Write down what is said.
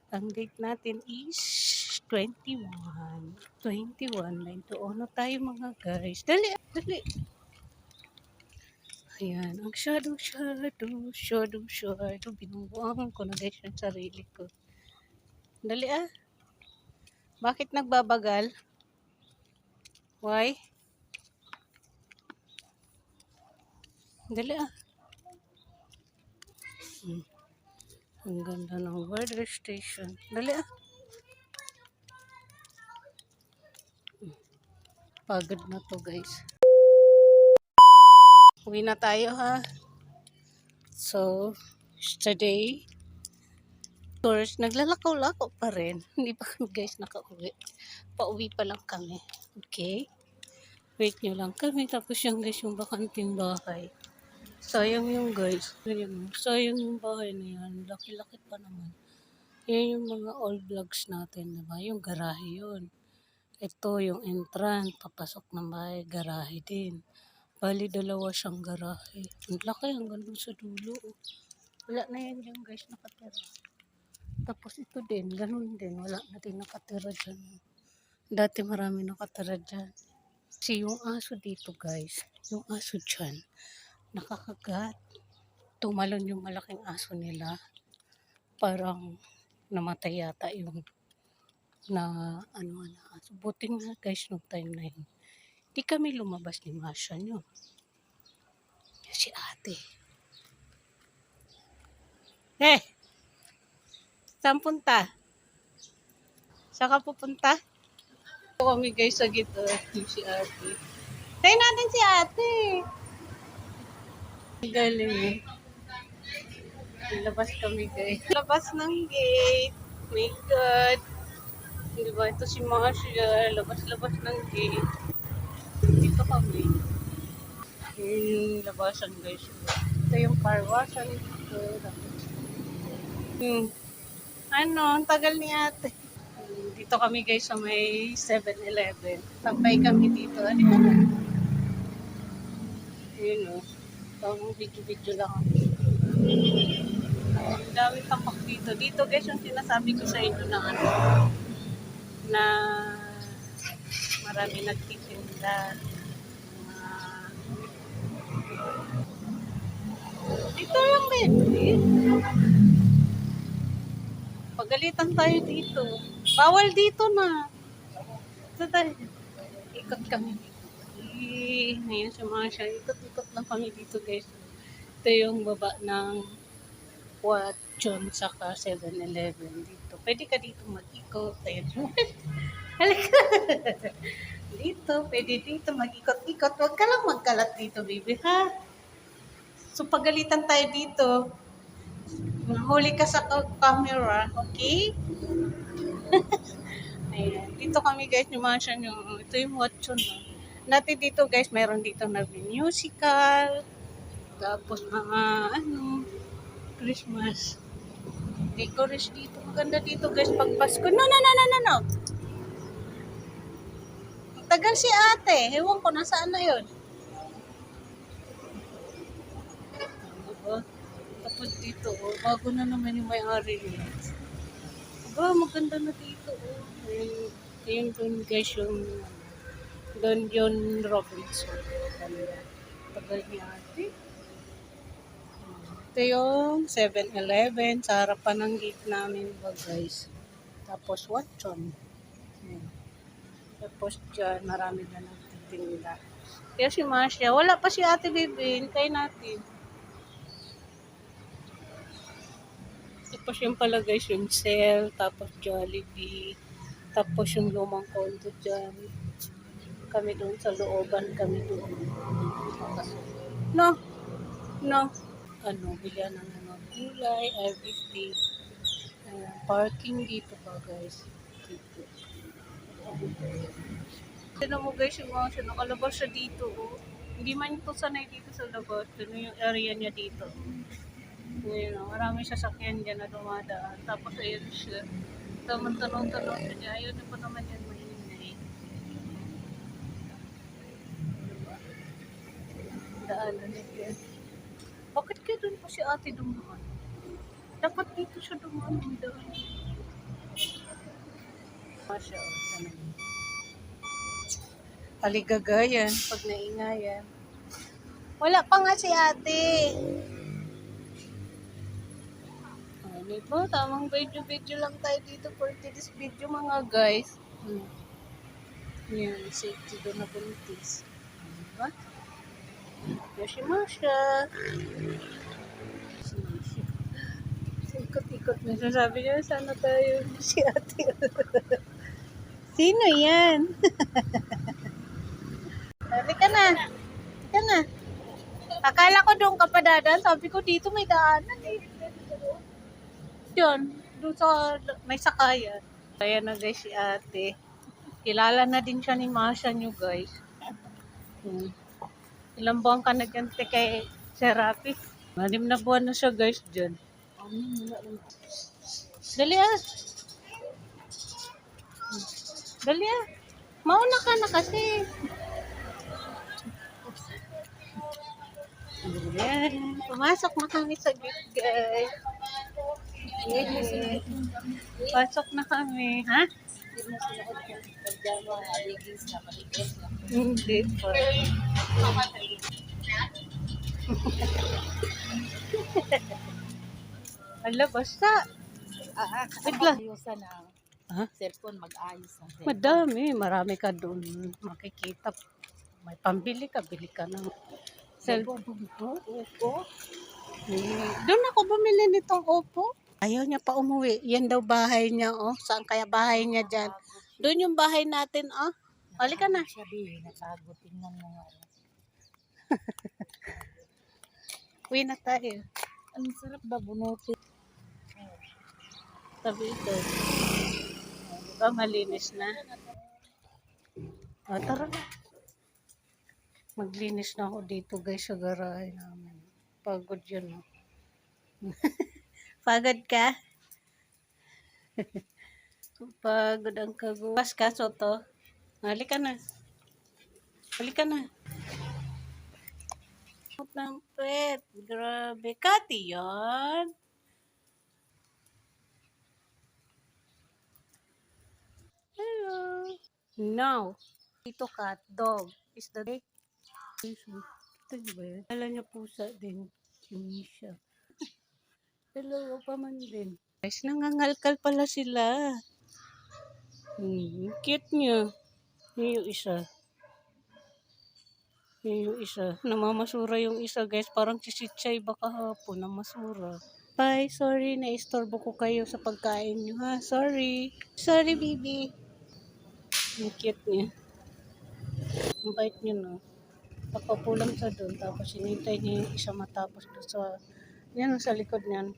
Ang date natin is 21. 21. May doon na tayo mga guys. Dali, dali. Ayan, ang shadow. Binubuangan ko na guys yung sarili ko. Dali ah. Bakit nagbabagal? Why? Dali ah. Ang ganda ng weather station. Dali ah. Pagod na to guys. Uwi na tayo ha. So, today, course, naglalakaw-lakaw pa rin. Hindi pa kami guys nakauwi. Pauwi pa lang kami. Okay? Wait nyo lang kami. Tapos yung guys, yung bakanting bahay. Sayang yung guys. Sayang yung bahay na yan. Laki-laki pa naman. Yan yung mga old vlogs natin. Diba? Yung garahe yun. Ito yung entrance. Papasok ng bahay. Garahe din. Bali, dalawa siyang garahe. Ang laki hanggang dun sa dulo. Wala na yan yung guys nakatira. Tapos ito din, ganun din. Wala na din nakatira dyan. Dati marami nakatira dyan. Kasi yung aso dito guys, yung aso dyan, nakakagat. Tumalon yung malaking aso nila. Parang namatay yata yung na aso. Buti nga guys nung time na yun. Di kami lumabas ni Masha nyo. Si ate. Eh! Saan punta? Saan ka pupunta? Kami guys sa gito. Si ate. Tayo natin si ate. Galing eh. Labas kami guys. Labas ng gate. My God. Diba ito si Marcia. Labas-labas ng gate. Dito kami. Yun yung labasan guys. Ito yung car washan. Ano, ang tagal ni ate. Dito kami guys sa may 7-Eleven. Tampay kami dito. Ano na? Yun o. Itong video-video lang ako. Ang dami tapak dito. Dito guys yung sinasabi ko sa inyo na ano. Na marami nagtitinda. Dito lang din. Pagalitan tayo dito. Bawal dito na. Ito tayo. Ikot kami dito. Ngayon si Masha. Ikot-ikot lang kami dito guys. Ito yung baba ng Watson saka 7-Eleven dito. Pwede ka dito mag-ikot. Ayun. Halika. Dito. Pwede dito mag-ikot-ikot. Huwag ka lang magkalat dito, baby, ha? So, pagalitan tayo dito. Mahuli ka sa camera. Okay? Ayan. Dito kami guys, yung mansion yung, ito yung Watson. No? Dati dito guys, mayroon dito na musical. Tapos mga, Christmas. Decorate dito. Maganda dito guys pag Pasko. No. Tagal si ate. Ewan ko, nasaan na yun? Diba? Tapos dito, bago na naman yung may-ari nila. Maganda na dito. Ayun doon guys yung Don John Robinson. Tagal ni ate. Ito yung 7-Eleven sa harapan ng gate namin ba guys. Tapos Watson. Tapos dyan, marami na nagtitinda. Kaya si Masha, wala pa si ate Bibin. Kaya natin. Tapos yung pala guys, yung Cell, tapos Jollibee, tapos yung lumang condo dyan. Kami doon sa looban, kami doon. No. Bilhan ng mga gulay, everything. Parking dito pa guys. Dito. Tignan mo guys yung mga siya, nakalabas siya dito. Oh. Hindi man ito sanay dito sa labas. Ito yung area niya dito. Ayun, marami sasakyan dyan na dumadaan. Tapos ayun siya. Tanong-tanong siya. Ayun na pa naman yan maingay. Daanan niya. Bakit kaya doon pa si ate dumaan? Dapat dito siya dumaan. Daan. siya. Oh, ganun. Paligagayan pag naingayan. Wala pa nga si ate. Ano po, tamang video-video lang tayo dito for today's video mga guys. Yan, safety doon na buntis. Diba? Yoshi-masha. Ikot-ikot na. Sabi niya, sana tayo si ate. Sino yan? Halika na. Halika na. Akala ko doon ka pa dadaan. Sabi ko dito may daanan eh. Yun. Doon sa may sakayan. Kaya na guys si ate. Kilala na din siya ni Masha nyo guys. Ilang buwan ka na dyan kay Serapi. 6 na buwan na siya guys dyan. Dali ah. Dali ah. Mauna ka na kasi. Ayan. Pumasok na kami sa gate guys. Yeah. Pasok na kami. Ha? Hindi pa. Ala, basta. Ayusan ang Ha? cellphone, mag-ayos ang cellphone. Madami. Marami ka doon makikita. May pambili ka, bili ka ng cellphone. Opo. Doon ako bumili nitong Oppo. Ayaw niya pa umuwi. Yan daw bahay niya, oh. Saan kaya bahay niya dyan? Doon yung bahay natin, oh. Halika na. Sabi, nakago, tingnan mo nga. Uwi na tayo. Ang sarap ba bunutin? Sabi ito. Diba malinis na? O, tara na. Maglinis na ako dito guys sa garahe namin. Pagod yun, oh. Pagod ka? Pagod ang kaguwas ka, Soto. Halika na. Halika na. Ng pet. Grabe. Kati yan. Hello. Now. Ito cat. Dog. Is the day. Ito ba yun? Alam niya pusa din. Sinisha. Dalawa pa man din. Guys, nangangalkal pala sila. Cute niya. Yung isa. Yung isa. Namamasura yung isa guys. Parang sisitsay baka hapon. Namasura. Bye. Sorry. Naistorbo ko kayo sa pagkain niyo ha. Sorry. Sorry baby. Yung cute niya. Ang bait niya no. Papapulang sa doon. Tapos hinintay niya yung isa matapos doon sa yan sa likod niyan.